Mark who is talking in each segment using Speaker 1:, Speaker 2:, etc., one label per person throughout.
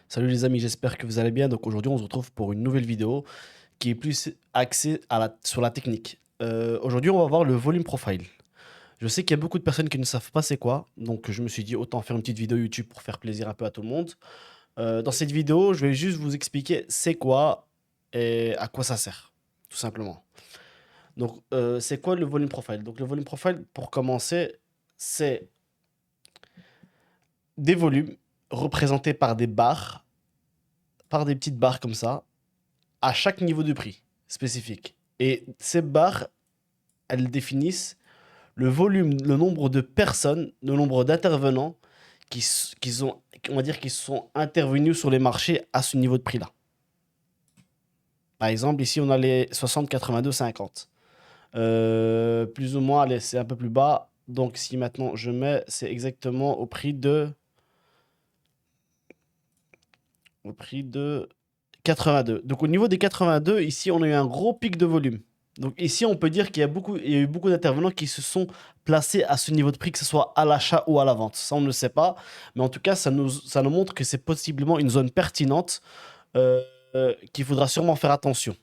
Speaker 1: Salut les amis, j'espère que vous allez bien. Donc aujourd'hui, on se retrouve pour une nouvelle vidéo qui est plus axée sur la technique. Aujourd'hui, on va voir le volume profile. Je sais qu'il y a beaucoup de personnes qui ne savent pas c'est quoi, donc je me suis dit autant faire une petite vidéo YouTube pour faire plaisir un peu à tout le monde. Dans cette vidéo, je vais juste vous expliquer c'est quoi et à quoi ça sert, tout simplement. Donc, c'est quoi le volume profile? Donc, le volume profile, pour commencer, c'est des volumes représentés par des barres, par des petites barres comme ça, à chaque niveau de prix spécifique. Et ces barres, elles définissent le volume, le nombre de personnes, le nombre d'intervenants on va dire, qui sont intervenus sur les marchés à ce niveau de prix-là. Par exemple, ici, on a les 60, 82, 50. Plus ou moins, allez, c'est un peu plus bas. Donc, si maintenant je mets, c'est exactement au prix de 82. Donc au niveau des 82, ici, on a eu un gros pic de volume. Donc ici, on peut dire il y a eu beaucoup d'intervenants qui se sont placés à ce niveau de prix, que ce soit à l'achat ou à la vente. Ça, on ne le sait pas. Mais en tout cas, ça nous montre que c'est possiblement une zone pertinente qu'il faudra sûrement faire attention.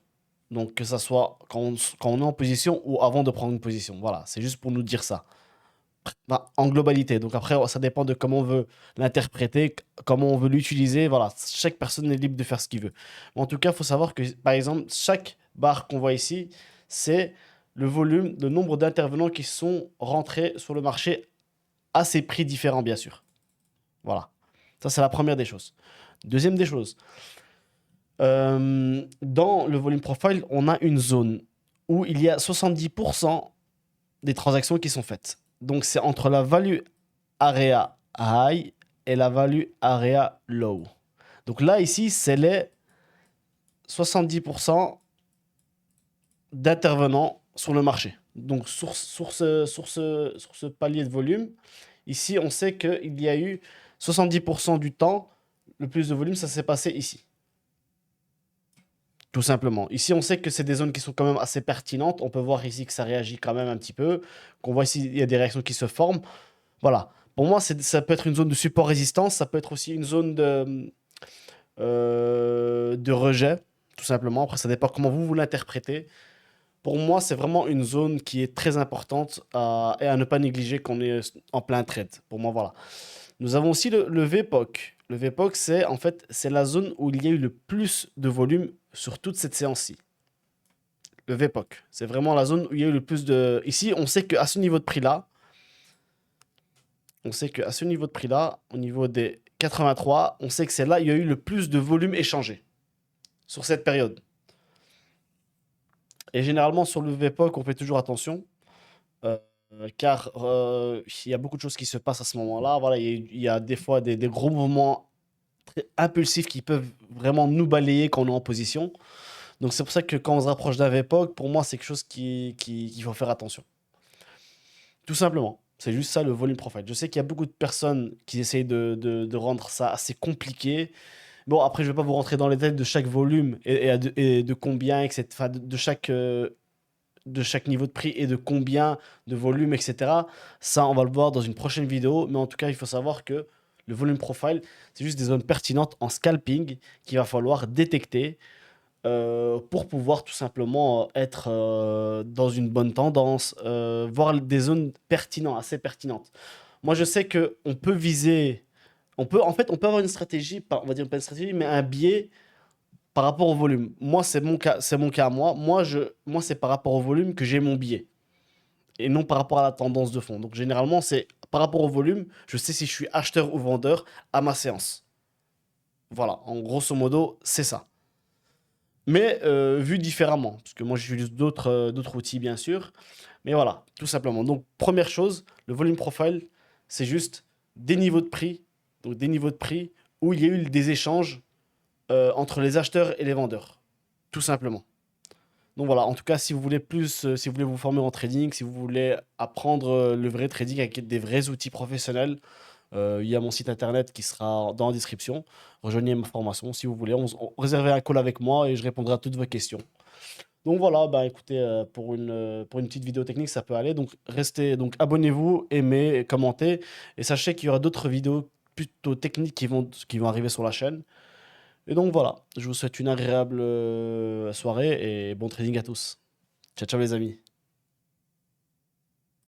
Speaker 1: Donc que ça soit quand on est en position ou avant de prendre une position. Voilà, c'est juste pour nous dire ça. Enfin, en globalité. Donc après, ça dépend de comment on veut l'interpréter, comment on veut l'utiliser. Voilà, chaque personne est libre de faire ce qu'il veut. Mais en tout cas, il faut savoir que, par exemple, chaque barre qu'on voit ici, c'est le volume, le nombre d'intervenants qui sont rentrés sur le marché à ces prix différents, bien sûr. Voilà. Ça, c'est la première des choses. Deuxième des choses, dans le volume profile, on a une zone où il y a 70% des transactions qui sont faites. Donc, c'est entre la value area high et la value area low. Donc là, ici, c'est les 70% d'intervenants sur le marché. Donc sur ce palier de volume, ici, on sait qu'il y a eu 70% du temps, le plus de volume, ça s'est passé ici. Tout simplement. Ici, on sait que c'est des zones qui sont quand même assez pertinentes. On peut voir ici que ça réagit quand même un petit peu. Qu'on voit ici, il y a des réactions qui se forment. Voilà. Pour moi, ça peut être une zone de support-résistance, ça peut être aussi une zone de rejet, tout simplement. Après, ça dépend comment vous l'interprétez. Pour moi, c'est vraiment une zone qui est très importante et à ne pas négliger quand on est en plein trade. Pour moi, voilà. Nous avons aussi le VPOC. Le VPOC, c'est en fait, c'est la zone où il y a eu le plus de volume sur toute cette séance-ci. Le VPOC, c'est vraiment la zone où il y a eu le plus de... Ici, on sait qu'à ce niveau de prix-là, au niveau des 83, on sait que c'est là où il y a eu le plus de volume échangé sur cette période. Et généralement, sur le VPOC, on fait toujours attention, euh, car il y a beaucoup de choses qui se passent à ce moment-là. Voilà, il y a des fois des gros mouvements très impulsifs qui peuvent vraiment nous balayer quand on est en position. Donc c'est pour ça que quand on se rapproche d'un VPOC, pour moi, c'est quelque chose qu'il faut faire attention. Tout simplement. C'est juste ça le volume profile. Je sais qu'il y a beaucoup de personnes qui essayent de rendre ça assez compliqué. Bon, après, je ne vais pas vous rentrer dans les détails de chaque volume et de combien, etc. Enfin, de chaque niveau de prix et de combien de volume, etc. Ça, on va le voir dans une prochaine vidéo. Mais en tout cas, il faut savoir que le volume profile, c'est juste des zones pertinentes en scalping qu'il va falloir détecter pour pouvoir tout simplement être dans une bonne tendance, voir des zones pertinentes, assez pertinentes. Moi, je sais que on peut viser, en fait, on peut avoir une stratégie, on va dire pas une stratégie, mais un biais par rapport au volume. Moi, c'est mon cas à moi. Moi, c'est par rapport au volume que j'ai mon biais et non par rapport à la tendance de fond. Donc, généralement, c'est par rapport au volume, je sais si je suis acheteur ou vendeur à ma séance. Voilà, en grosso modo, c'est ça. Mais vu différemment, parce que moi j'utilise d'autres outils bien sûr. Mais voilà, tout simplement. Donc première chose, le volume profile, c'est juste des niveaux de prix, donc des niveaux de prix où il y a eu des échanges entre les acheteurs et les vendeurs, tout simplement. Donc voilà, en tout cas, si vous voulez plus, si vous voulez vous former en trading, si vous voulez apprendre le vrai trading avec des vrais outils professionnels, il y a mon site internet qui sera dans la description. Rejoignez ma formation si vous voulez. Réservez un call avec moi et je répondrai à toutes vos questions. Donc voilà, bah écoutez, pour une petite vidéo technique, ça peut aller. Donc restez, donc abonnez-vous, aimez, commentez. Et sachez qu'il y aura d'autres vidéos plutôt techniques qui vont arriver sur la chaîne. Et donc voilà, je vous souhaite une agréable soirée et bon trading à tous. Ciao, ciao les amis.